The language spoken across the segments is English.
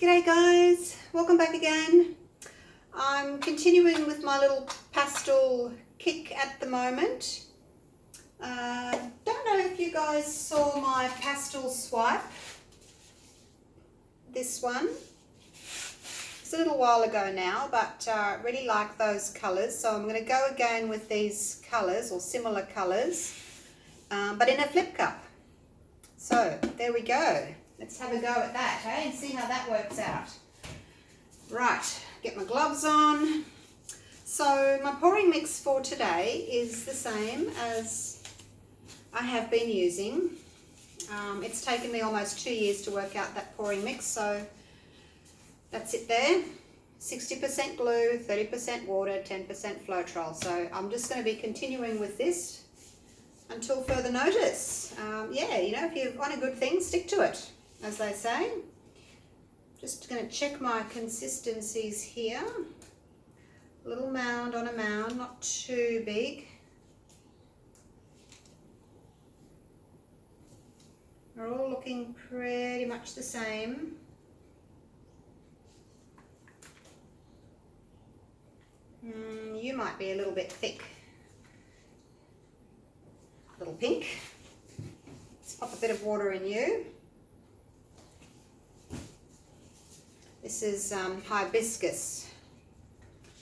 G'day guys, welcome back again. I'm continuing with my little pastel kick at the moment. Don't know if you guys saw my pastel swipe. This one. It's a little while ago now, but I really like those colours. So I'm going to go again with these colours or similar colours, but in a flip cup. So there we go. Let's have a go at that, hey, and see how that works out. Right, get my gloves on. So my pouring mix for today is the same as I have been using. It's taken me almost 2 years to work out that pouring mix, so that's it there. 60% glue, 30% water, 10% floetrol. So I'm just going to be continuing with this until further notice. Yeah, you know, if you want a good thing, stick to it, as they say. Just going to check my consistencies here. A little mound on a mound, not too big. They're all looking pretty much the same. You might be a little bit thick. A little pink. Let's pop a bit of water in you. This is hibiscus.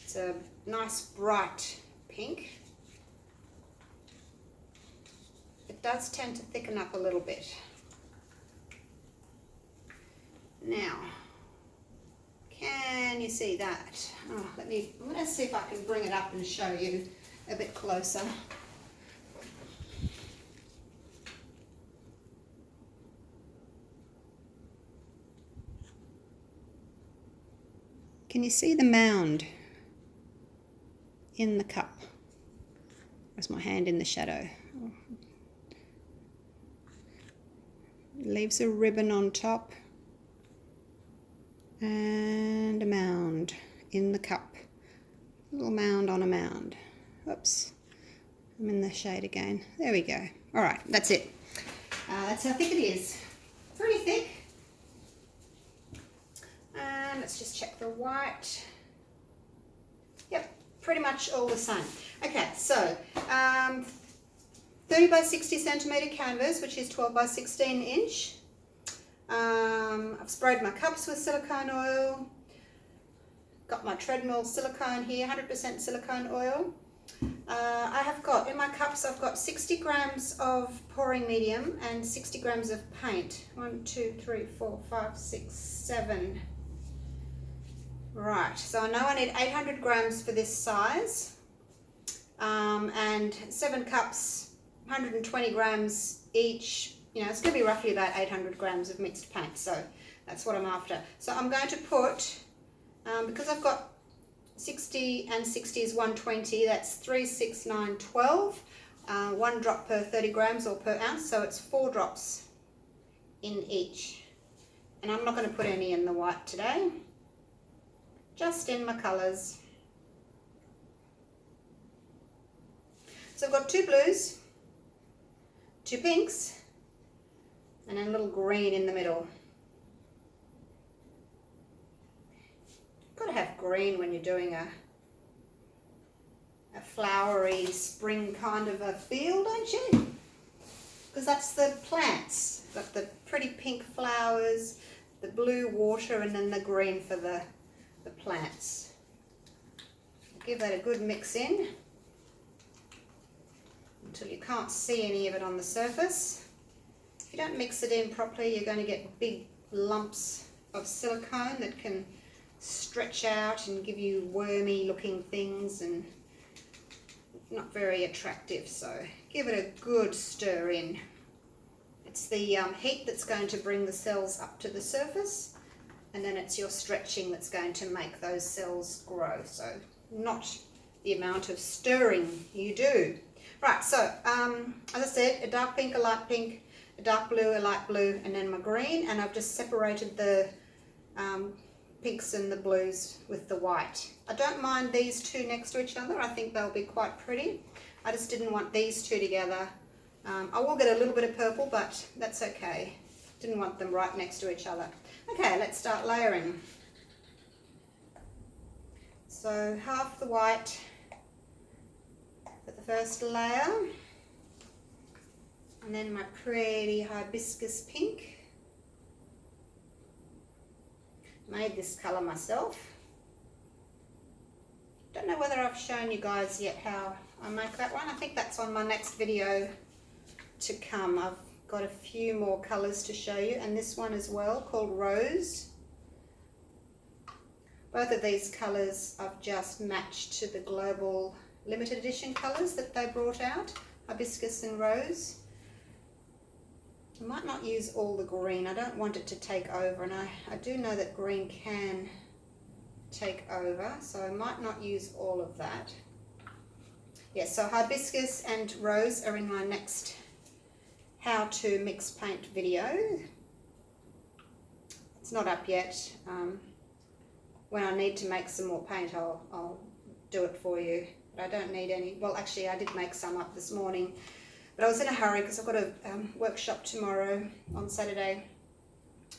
It's a nice bright pink. It does tend to thicken up a little bit. Now, can you see that? Oh, I'm going to see if I can bring it up and show you a bit closer. Can you see the mound in the cup? There's my hand in the shadow. It leaves a ribbon on top and a mound in the cup. A little mound on a mound. Oops, I'm in the shade again. There we go. All right, that's it. That's how thick it is. Pretty thick. And let's just check the white. Yep, pretty much all the same. Okay, so 30 by 60 centimetre canvas, which is 12 by 16 inch. I've sprayed my cups with silicone oil. Got my treadmill silicone here, 100% silicone oil. I have got, in my cups, I've got 60 grams of pouring medium and 60 grams of paint. 1, 2, 3, 4, 5, 6, 7. Right, so I know I need 800 grams for this size, and 7 cups, 120 grams each. You know, it's going to be roughly about 800 grams of mixed paint, so that's what I'm after. So I'm going to put, because I've got 60 and 60 is 120, that's 3, 6, 9, 12, 1 drop per 30 grams or per ounce, so it's 4 drops in each. And I'm not going to put any in the white today. Just in my colours. So I've got 2 blues, 2 pinks, and then a little green in the middle. Got to have green when you're doing a flowery spring kind of a feel, don't you? Because that's the plants. Got the pretty pink flowers, the blue water, and then the green for the plants. Give that a good mix in until you can't see any of it on the surface. If you don't mix it in properly, you're going to get big lumps of silicone that can stretch out and give you wormy looking things and not very attractive. So give it a good stir in. It's the heat that's going to bring the cells up to the surface, and then it's your stretching that's going to make those cells grow. So not the amount of stirring you do. Right, so as I said, a dark pink, a light pink, a dark blue, a light blue, and then my green. And I've just separated the pinks and the blues with the white. I don't mind these two next to each other. I think they'll be quite pretty. I just didn't want these two together. I will get a little bit of purple, but that's okay. Didn't want them right next to each other. Okay, let's start layering. So half the white for the first layer, and then my pretty hibiscus pink. Made this colour myself. Don't know whether I've shown you guys yet how I make that one. I think that's on my next video to come. I've got a few more colours to show you, and this one as well, called Rose. Both of these colours I've just matched to the global limited edition colours that they brought out, Hibiscus and Rose. I might not use all the green. I don't want it to take over, and I do know that green can take over, so I might not use all of that. Yes, so Hibiscus and Rose are in my next how to mix paint video. It's not up yet. When I need to make some more paint, I'll do it for you. But I don't need any. Well, actually, I did make some up this morning, but I was in a hurry because I've got a workshop tomorrow on Saturday,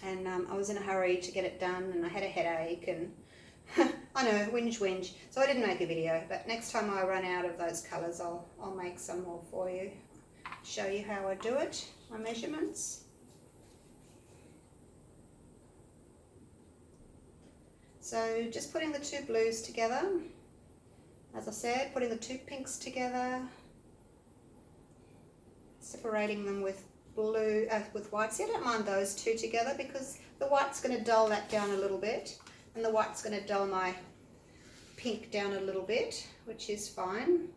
and I was in a hurry to get it done, and I had a headache, and I know, whinge. So I didn't make a video, but next time I run out of those colours, I'll make some more for you. Show you how I do it, my measurements. So just putting the two blues together, as I said, putting the two pinks together, separating them with blue, with white. See, I don't mind those two together because the white's going to dull that down a little bit, and the white's going to dull my pink down a little bit, which is fine.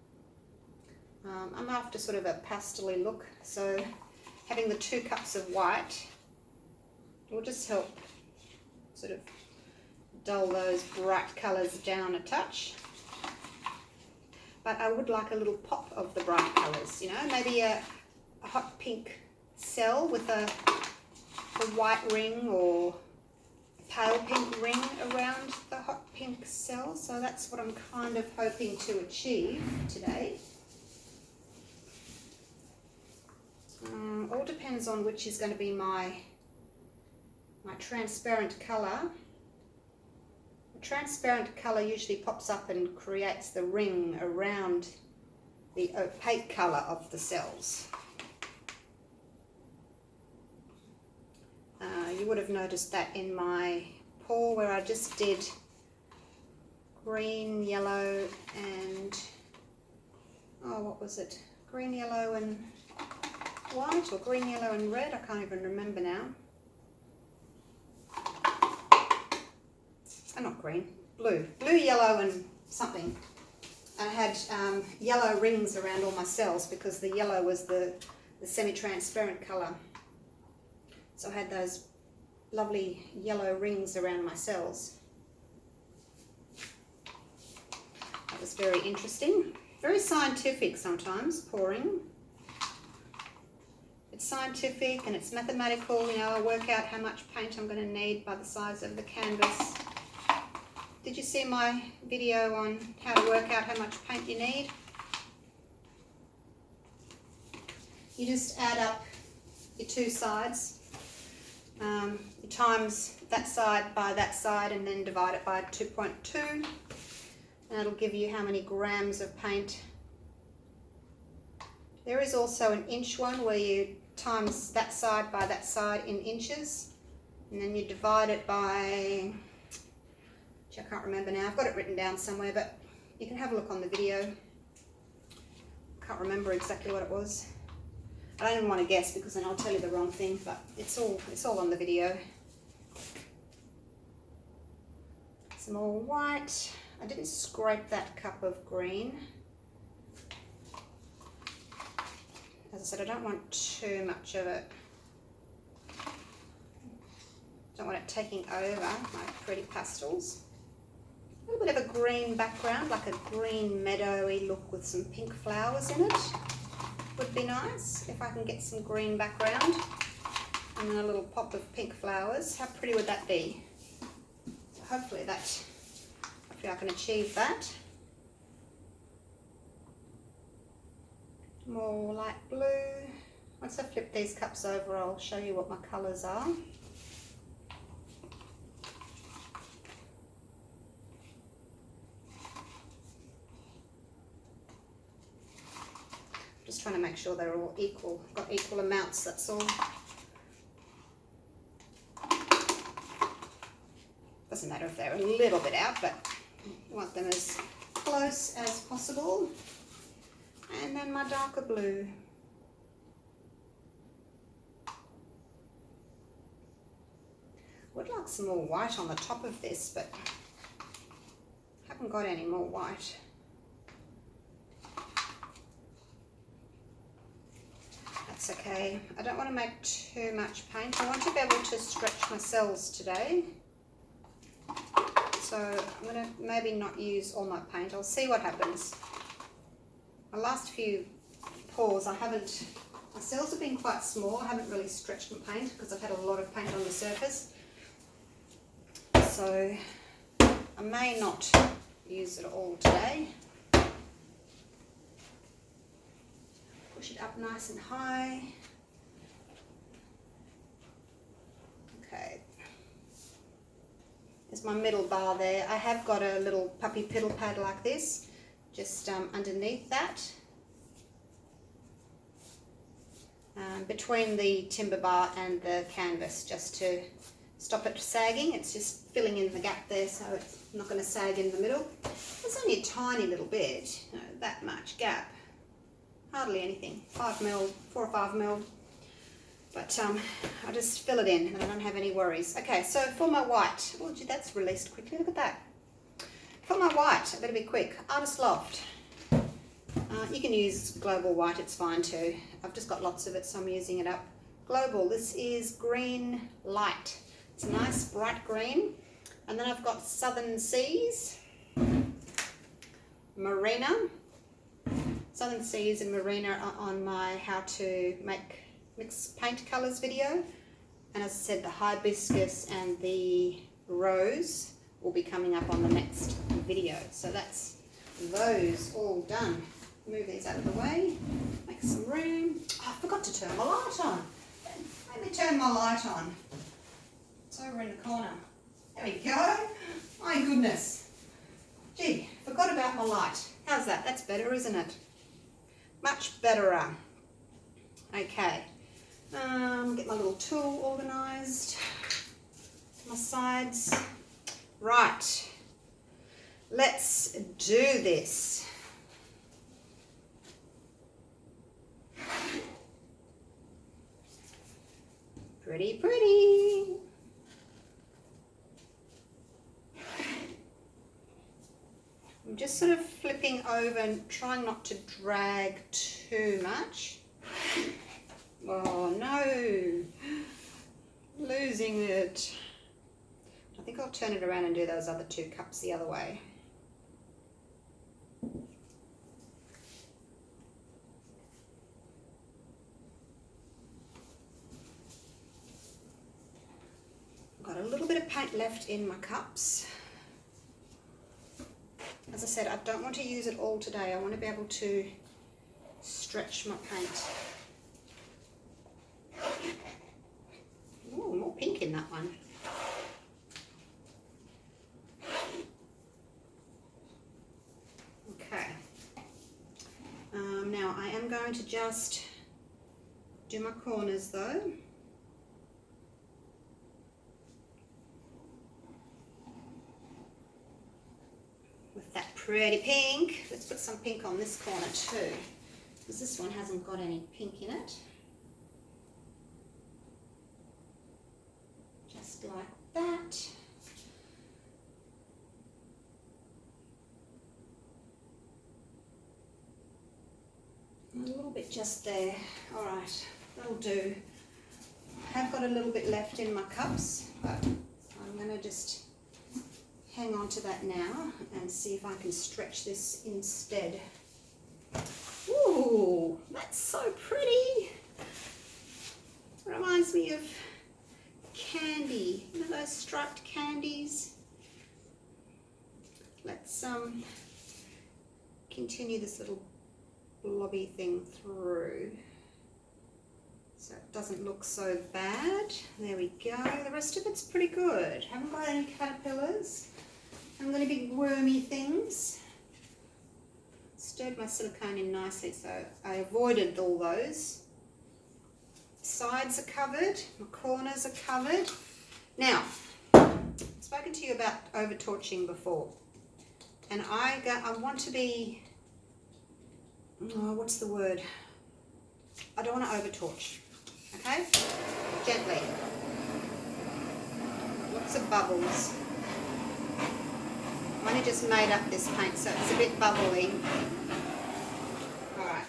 I'm after sort of a pastel-y look, so having the 2 cups of white will just help sort of dull those bright colours down a touch. But I would like a little pop of the bright colours, you know, maybe a hot pink cell with a white ring, or a pale pink ring around the hot pink cell. So that's what I'm kind of hoping to achieve today. All depends on which is going to be my transparent colour. The transparent colour usually pops up and creates the ring around the opaque colour of the cells. You would have noticed that in my pour where I just did green, yellow and, oh, what was it? Green, yellow and white, or green, yellow and red, I can't even remember now. Oh, not green, blue, yellow and something. I had yellow rings around all my cells because the yellow was the semi-transparent colour. So I had those lovely yellow rings around my cells. That was very interesting, very scientific sometimes, pouring. It's scientific and it's mathematical, you know. I work out how much paint I'm going to need by the size of the canvas. Did you see my video on how to work out how much paint you need? You just add up your 2 sides, you times that side by that side, and then divide it by 2.2, and that'll give you how many grams of paint. There is also an inch one where you times that side by that side in inches, and then you divide it by, which I can't remember now, I've got it written down somewhere, but you can have a look on the video. Can't remember exactly what it was. I don't even want to guess because then I'll tell you the wrong thing, but it's all on the video. Some more white. I didn't scrape that cup of green. As I said, I don't want too much of it. Don't want it taking over my pretty pastels. A little bit of a green background, like a green meadowy look with some pink flowers in it would be nice if I can get some green background and then a little pop of pink flowers. How pretty would that be? So hopefully I can achieve that. More light blue. Once I flip these cups over, I'll show you what my colours are. Just trying to make sure they're all equal, got equal amounts, that's all. Doesn't matter if they're a little bit out, but I want them as close as possible. And then my darker blue. Would like some more white on the top of this, but haven't got any more white. That's okay. I don't want to make too much paint. I want to be able to stretch my cells today. So I'm going to maybe not use all my paint. I'll see what happens. My last few pours, my cells have been quite small. I haven't really stretched my paint because I've had a lot of paint on the surface. So I may not use it all today. Push it up nice and high. Okay. There's my middle bar there. I have got a little puppy piddle pad like this, just underneath that. Between the timber bar and the canvas, just to stop it sagging. It's just filling in the gap there, so it's not going to sag in the middle. There's only a tiny little bit, you know, that much gap. Hardly anything, 5 mil, 4 or 5 mil. But I just fill it in and I don't have any worries. Okay, so for my white, oh gee, that's released quickly, look at that. For my white, I better be quick, Artist Loft. You can use Global White, it's fine too. I've just got lots of it, so I'm using it up. Global, this is Green Light. It's a nice bright green. And then I've got Southern Seas, Marina. Southern Seas and Marina are on my how to make mixed paint colours video. And as I said, the hibiscus and the rose will be coming up on the next video. So that's those all done. Move these out of the way, make some room. Oh, I forgot to turn my light on. Let me turn my light on. It's over in the corner. There we go. My goodness. Gee, forgot about my light. How's that? That's better, isn't it? Much better. Okay. Get my little tool organised. My sides. Right. Let's do this. Pretty, pretty. I'm just sort of flipping over and trying not to drag too much. Oh no, losing it. I think I'll turn it around and do those other 2 cups the other way. Got a little bit of paint left in my cups. As I said, I don't want to use it all today. I want to be able to stretch my paint. Ooh, more pink in that one. Okay. Now I am going to just do my corners though. With that pretty pink. Let's put some pink on this corner too, because this one hasn't got any pink in it. Just like that. A little bit just there. All right, that'll do. I have got a little bit left in my cups, but I'm going to just hang on to that now and see if I can stretch this instead. Ooh, that's so pretty. Reminds me of candy. You know those striped candies? Let's continue this little blobby thing through. so it doesn't look so bad. There we go. The rest of it's pretty good. Haven't got any caterpillars. Haven't got any big wormy things. Stirred my silicone in nicely, so I avoided all those. Sides are covered, my corners are covered. Now, I've spoken to you about over torching before, and I want to be, what's the word? I don't want to over torch, okay? Gently. Lots of bubbles. I only just made up this paint, so it's a bit bubbly. Alright.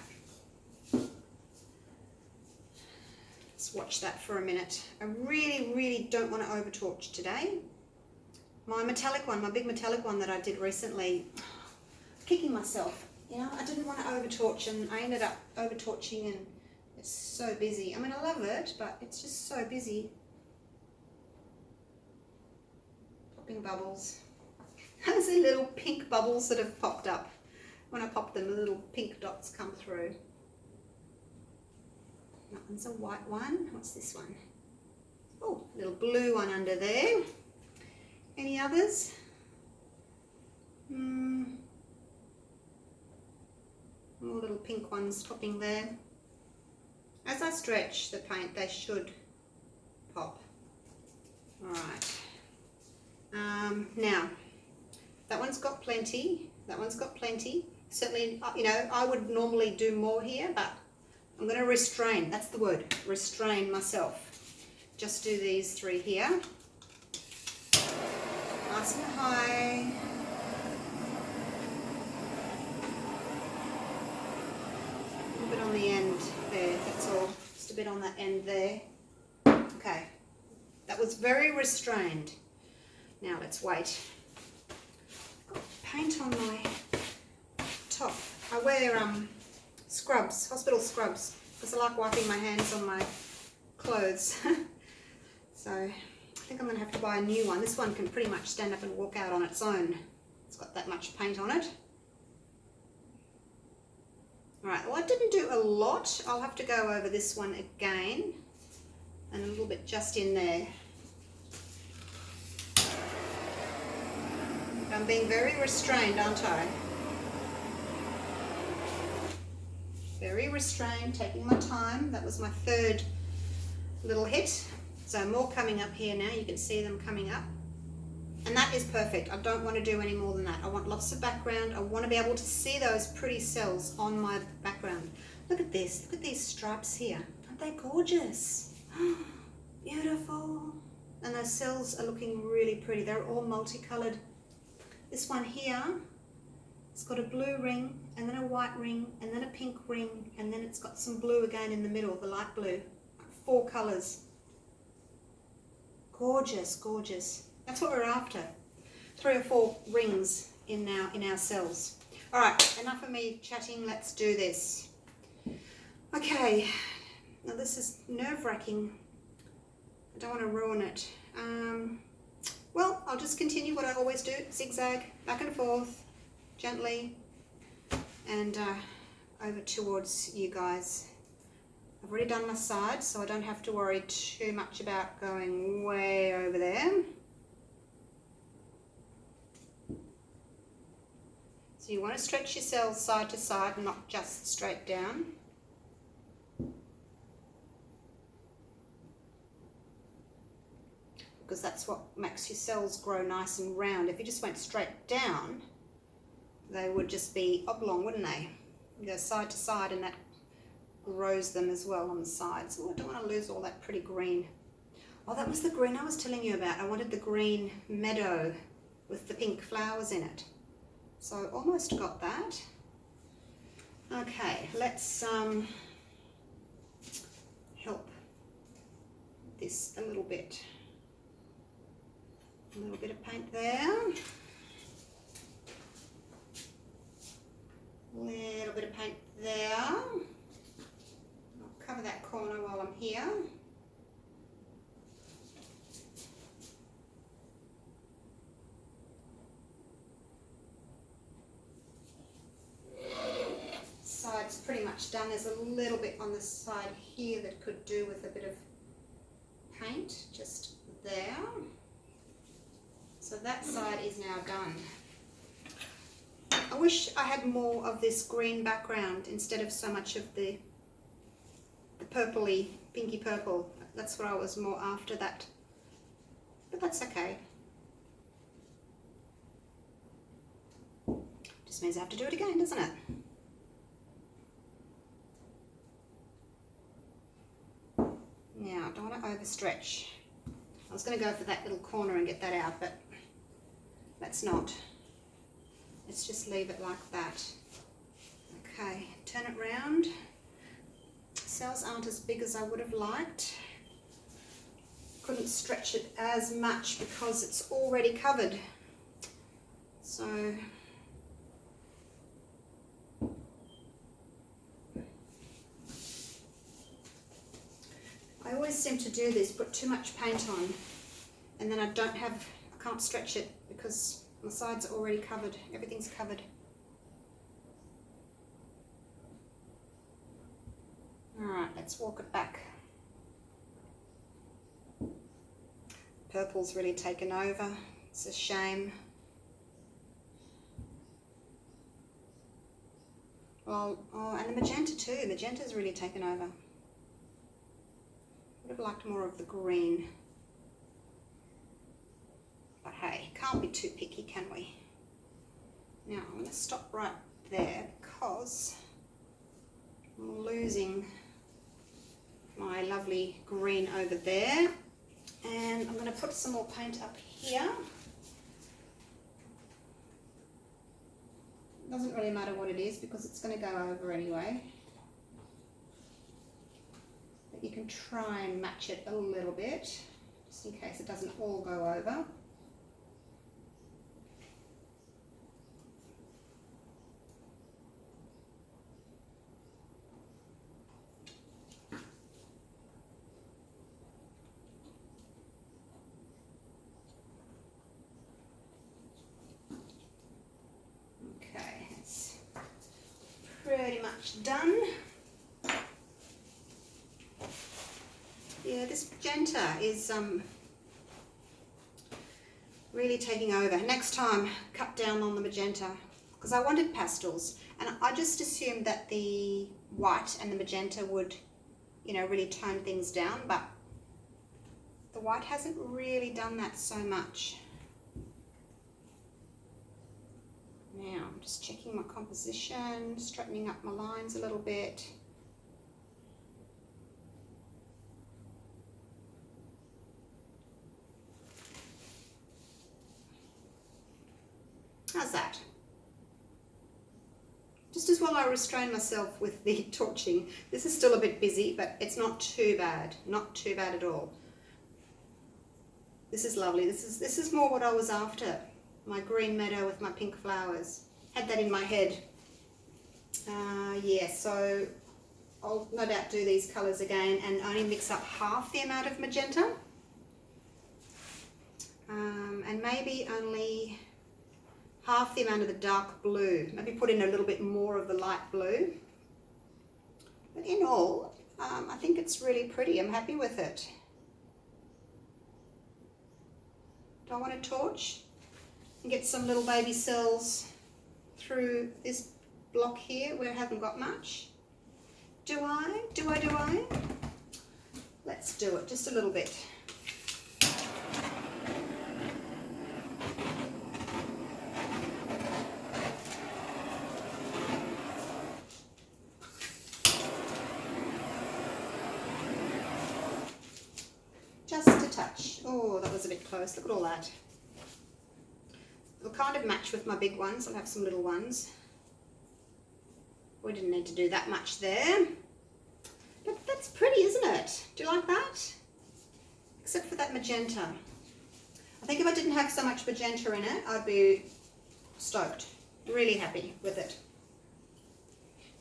Let's watch that for a minute. I really don't want to over torch today. My metallic one, my big metallic one that I did recently, kicking myself. You know, I didn't want to over torch, and I ended up over torching, and it's so busy. I mean, I love it, but it's just so busy. Popping bubbles. Those are little pink bubbles that have popped up. When I pop them, the little pink dots come through. That one's a white one. What's this one? Oh, a little blue one under there. Any others? More little pink ones popping there. As I stretch the paint, they should pop. Alright. Now, that one's got plenty. That one's got plenty. Certainly, you know, I would normally do more here, but I'm going to restrain. That's the word. Restrain myself. Just do these three here. Nice and high. A little bit on the end there. That's all. Just a bit on that end there. Okay. That was very restrained. Now let's wait. Paint on my top. I wear scrubs, hospital scrubs, because I like wiping my hands on my clothes. So I think I'm going to have to buy a new one. This one can pretty much stand up and walk out on its own. It's got that much paint on it. Alright, well, I didn't do a lot. I'll have to go over this one again, and a little bit just in there. I'm being very restrained, aren't I? Very restrained, taking my time. That was my third little hit. So more coming up here now. You can see them coming up. And that is perfect. I don't want to do any more than that. I want lots of background. I want to be able to see those pretty cells on my background. Look at this. Look at these stripes here. Aren't they gorgeous? Beautiful. And those cells are looking really pretty. They're all multicolored. This one here, it's got a blue ring, and then a white ring, and then a pink ring, and then it's got some blue again in the middle, the light blue. 4 colours. Gorgeous, gorgeous. That's what we're after. 3 or 4 rings in our cells. All right, enough of me chatting. Let's do this. Okay. Now this is nerve-wracking. I don't want to ruin it. Well, I'll just continue what I always do, zigzag, back and forth, gently, and over towards you guys. I've already done my side, so I don't have to worry too much about going way over there. So you want to stretch your cells side to side, not just straight down. Because that's what makes your cells grow nice and round. If you just went straight down, they would just be oblong, wouldn't they? You go side to side, and that grows them as well on the sides. Oh, I don't want to lose all that pretty green. Oh, that was the green I was telling you about. I wanted the green meadow with the pink flowers in it. So almost got that. Okay, let's help this a little bit. A little bit of paint there. A little bit of paint there. I'll cover that corner while I'm here. Sides pretty much done. There's a little bit on the side here that could do with a bit of paint just there. So that side is now done. I wish I had more of this green background instead of so much of the purpley, pinky purple. That's what I was more after that. But that's okay. Just means I have to do it again, doesn't it? Now, I don't want to overstretch. I was going to go for that little corner and get that out, but let's not. Let's just leave it like that. Okay, turn it round. Cells aren't as big as I would have liked. Couldn't stretch it as much because it's already covered. So I always seem to do this, put too much paint on, and then I can't stretch it because the sides are already covered. Everything's covered. Alright, let's walk it back. Purple's really taken over. It's a shame. Well, oh, and the magenta too. Magenta's really taken over. Would have liked more of the green. But hey, can't be too picky, can we? Now, I'm going to stop right there because I'm losing my lovely green over there. And I'm going to put some more paint up here. Doesn't really matter what it is because it's going to go over anyway. But you can try and match it a little bit, just in case it doesn't all go over. Okay, it's pretty much done. Yeah, this magenta is really taking over. Next time, cut down on the magenta because I wanted pastels, and I just assumed that the white and the magenta would, you know, really tone things down, but the white hasn't really done that so much. Now, I'm just checking my composition, straightening up my lines a little bit. How's that? Just as well I restrain myself with the torching. This is still a bit busy, but it's not too bad. Not too bad at all. This is lovely. This is more what I was after. My green meadow with my pink flowers. Had that in my head. Yeah, so I'll no doubt do these colours again and only mix up half the amount of magenta. And maybe only half the amount of the dark blue. Maybe put in a little bit more of the light blue. But in all, I think it's really pretty. I'm happy with it. Do I want to torch and get some little baby cells through this block here where I haven't got much? Do I? Do I? Let's do it, just a little bit. Just a touch. Oh, that was a bit close. Look at all that. It'll kind of match with my big ones. I'll have some little ones. We didn't need to do that much there. But that's pretty, isn't it? Do you like that? Except for that magenta. I think if I didn't have so much magenta in it, I'd be stoked. Really happy with it.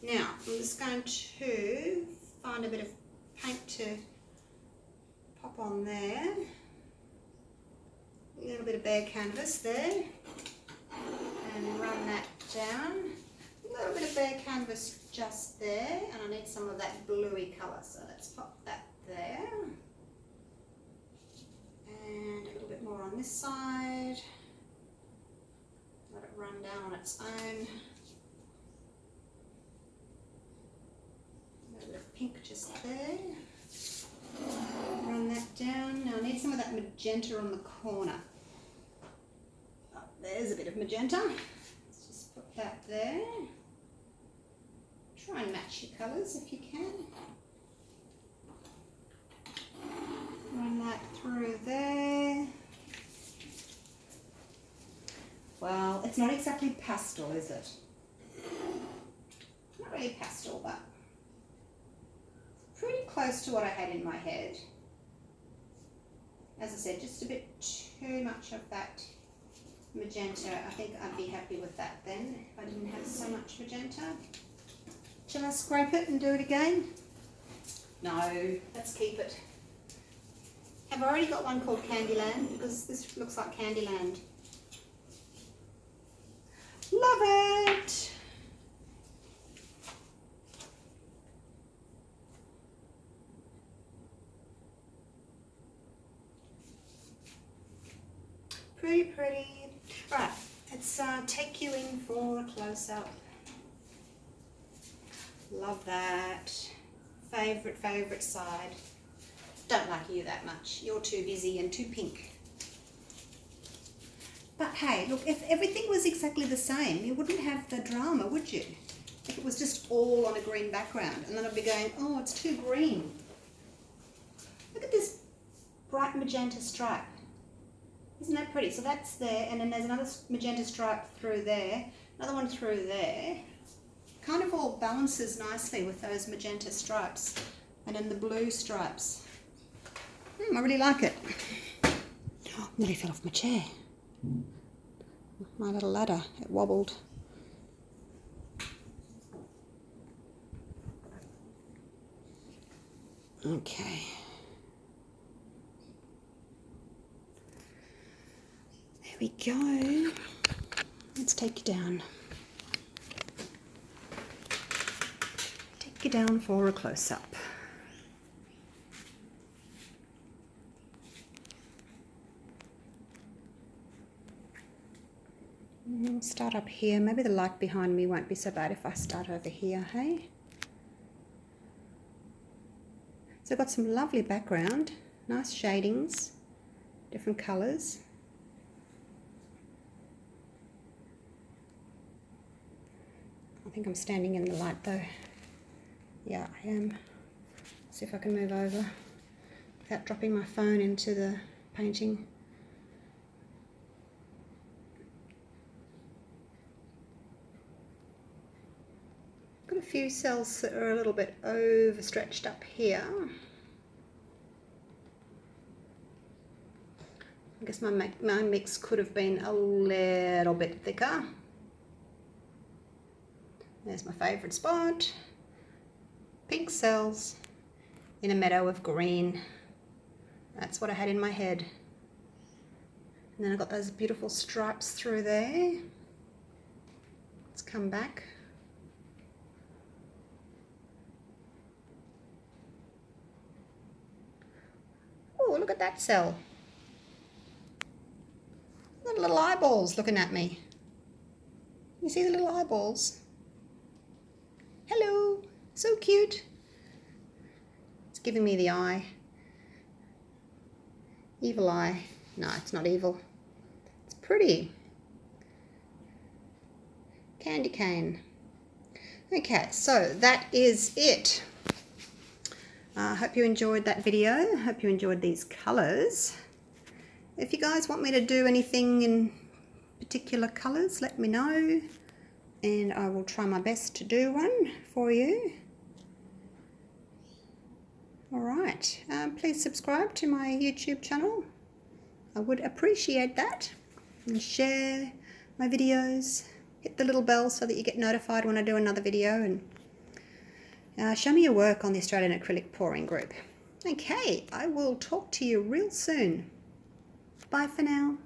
Now, I'm just going to find a bit of paint to pop on there. A little bit of bare canvas there. And run that down. little bit of bare canvas just there, and I need some of that bluey colour, so let's pop that there. And a little bit more on this side. Let it run down on its own. A little bit of pink just there. Run that down. Now I need some of that magenta on the corner. Oh, there's a bit of magenta. Let's just put that there. Try and match your colours if you can. Run that through there. Well, it's not exactly pastel, is it? Not really pastel, but pretty close to what I had in my head. As I said, just a bit too much of that magenta. I think I'd be happy with that then, if I didn't have so much magenta. Shall I scrape it and do it again? No, let's keep it. I've already got one called Candyland, because this looks like Candyland. Love it! Pretty, pretty. Right, let's take you in for a close-up. Love that. Favourite side. Don't like you that much. You're too busy and too pink. But hey, look, if everything was exactly the same, you wouldn't have the drama, would you? If it was just all on a green background, and then I'd be going, oh, it's too green. Look at this bright magenta stripe. Isn't that pretty? So that's there, and then there's another magenta stripe through there, another one through there. Kind of all balances nicely with those magenta stripes, and then the blue stripes. I really like it. Oh, nearly fell off my chair. My little ladder, it wobbled. Okay. There we go. Let's take you down. Take you down for a close-up. I'll start up here. Maybe the light behind me won't be so bad if I start over here, hey? So I've got some lovely background, nice shadings, different colours. I think I'm standing in the light though. Yeah, I am. See if I can move over without dropping my phone into the painting. Got a few cells that are a little bit overstretched up here. I guess my mix could have been a little bit thicker. There's my favourite spot. Pink cells in a meadow of green. That's what I had in my head. And then I've got those beautiful stripes through there. Let's come back. Oh, look at that cell. The little eyeballs looking at me. You see the little eyeballs? Hello, so cute. It's giving me the eye. Evil eye. No, it's not evil. It's pretty. Candy cane. Okay, so that is it. I hope you enjoyed that video. I hope you enjoyed these colours. If you guys want me to do anything in particular colours, let me know, and I will try my best to do one for you. Alright, please subscribe to my YouTube channel. I would appreciate that. And share my videos. Hit the little bell so that you get notified when I do another video, and show me your work on the Australian Acrylic Pouring Group. Okay, I will talk to you real soon. Bye for now.